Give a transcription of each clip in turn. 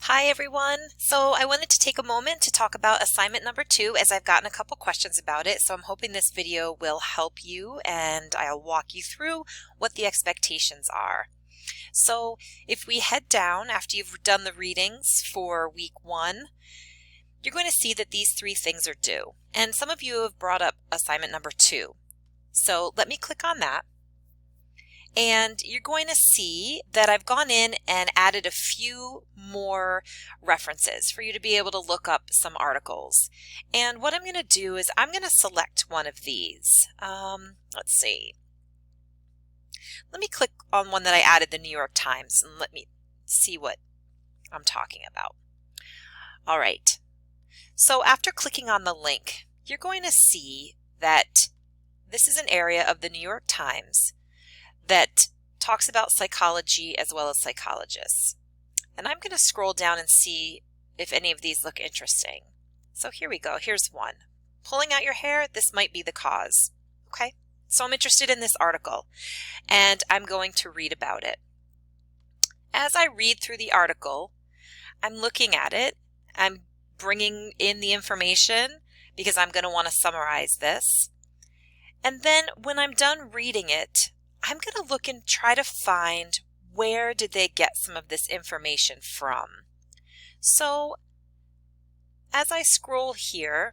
Hi everyone. So I wanted to take a moment to talk about assignment number 2 as I've gotten a couple questions about it. So I'm hoping this video will help you and I'll walk you through what the expectations are. So if we head down after you've done the readings for week 1, you're going to see that these 3 things are due. And some of you have brought up assignment number 2. So let me click on that. And you're going to see that I've gone in and added a few more references for you to be able to look up some articles. And what I'm going to do is I'm going to select one of these. Let's see. Let me click on one that I added, the New York Times, and let me see what I'm talking about. All right. So after clicking on the link, you're going to see that this is an area of the New York Times that talks about psychology as well as psychologists. And I'm going to scroll down and see if any of these look interesting. So here we go. Here's one. Pulling out your hair, this might be the cause. Okay, so I'm interested in this article and I'm going to read about it. As I read through the article, I'm looking at it. I'm bringing in the information because I'm going to want to summarize this. And then when I'm done reading it, I'm going to look and try to find where did they get some of this information from. So as I scroll here,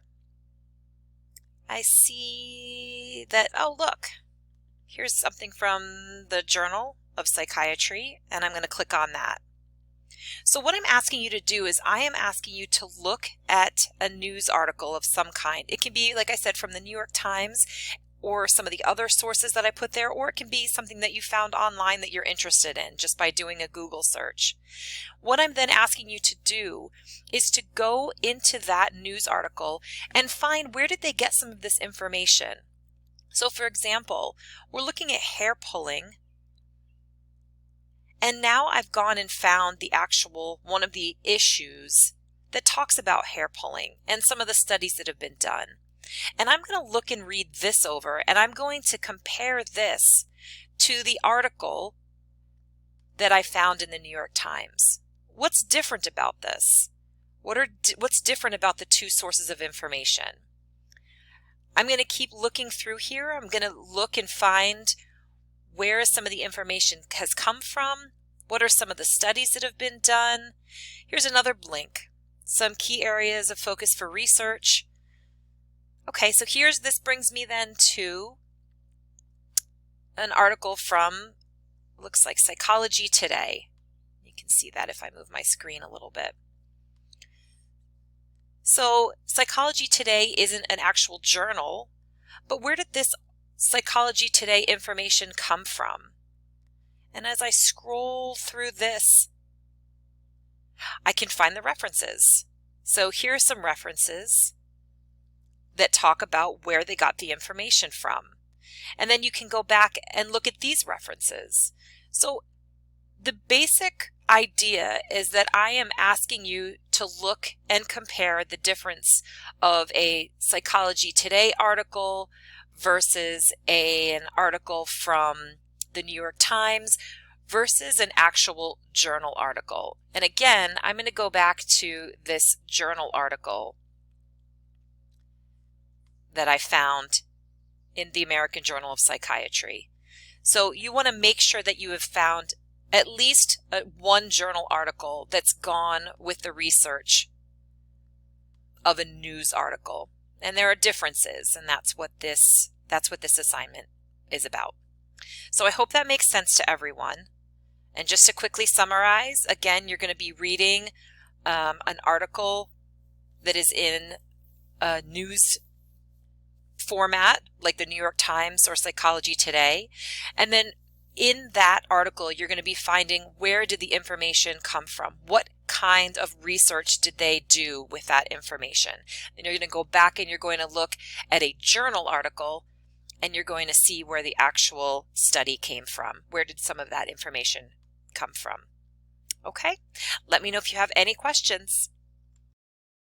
I see that, oh look, here's something from the Journal of Psychiatry, and I'm going to click on that. So what I'm asking you to do is I am asking you to look at a news article of some kind. It can be, like I said, from the New York Times, or some of the other sources that I put there, or it can be something that you found online that you're interested in just by doing a Google search. What I'm then asking you to do is to go into that news article and find where did they get some of this information. So for example, we're looking at hair pulling, and now I've gone and found the actual one of the issues that talks about hair pulling and some of the studies that have been done. And I'm going to look and read this over, and I'm going to compare this to the article that I found in the New York Times. What's different about this? What's different about the two sources of information? I'm going to keep looking through here. I'm going to look and find where some of the information has come from. What are some of the studies that have been done? Here's another link. Some key areas of focus for research. Okay, so this brings me then to an article from, looks like Psychology Today. You can see that if I move my screen a little bit. So Psychology Today isn't an actual journal, but where did this Psychology Today information come from? And as I scroll through this, I can find the references. So here are some references that talk about where they got the information from. And then you can go back and look at these references. So the basic idea is that I am asking you to look and compare the difference of a Psychology Today article versus an article from the New York Times versus an actual journal article. And again, I'm going to go back to this journal article that I found in the American Journal of Psychiatry. So you want to make sure that you have found at least one journal article that's gone with the research of a news article. And there are differences, and that's what this assignment is about. So I hope that makes sense to everyone. And just to quickly summarize, again, you're going to be reading an article that is in a news format like the New York Times or Psychology Today. And then in that article, you're going to be finding where did the information come from? What kind of research did they do with that information? Then you're going to go back and you're going to look at a journal article and you're going to see where the actual study came from. Where did some of that information come from? Okay, let me know if you have any questions.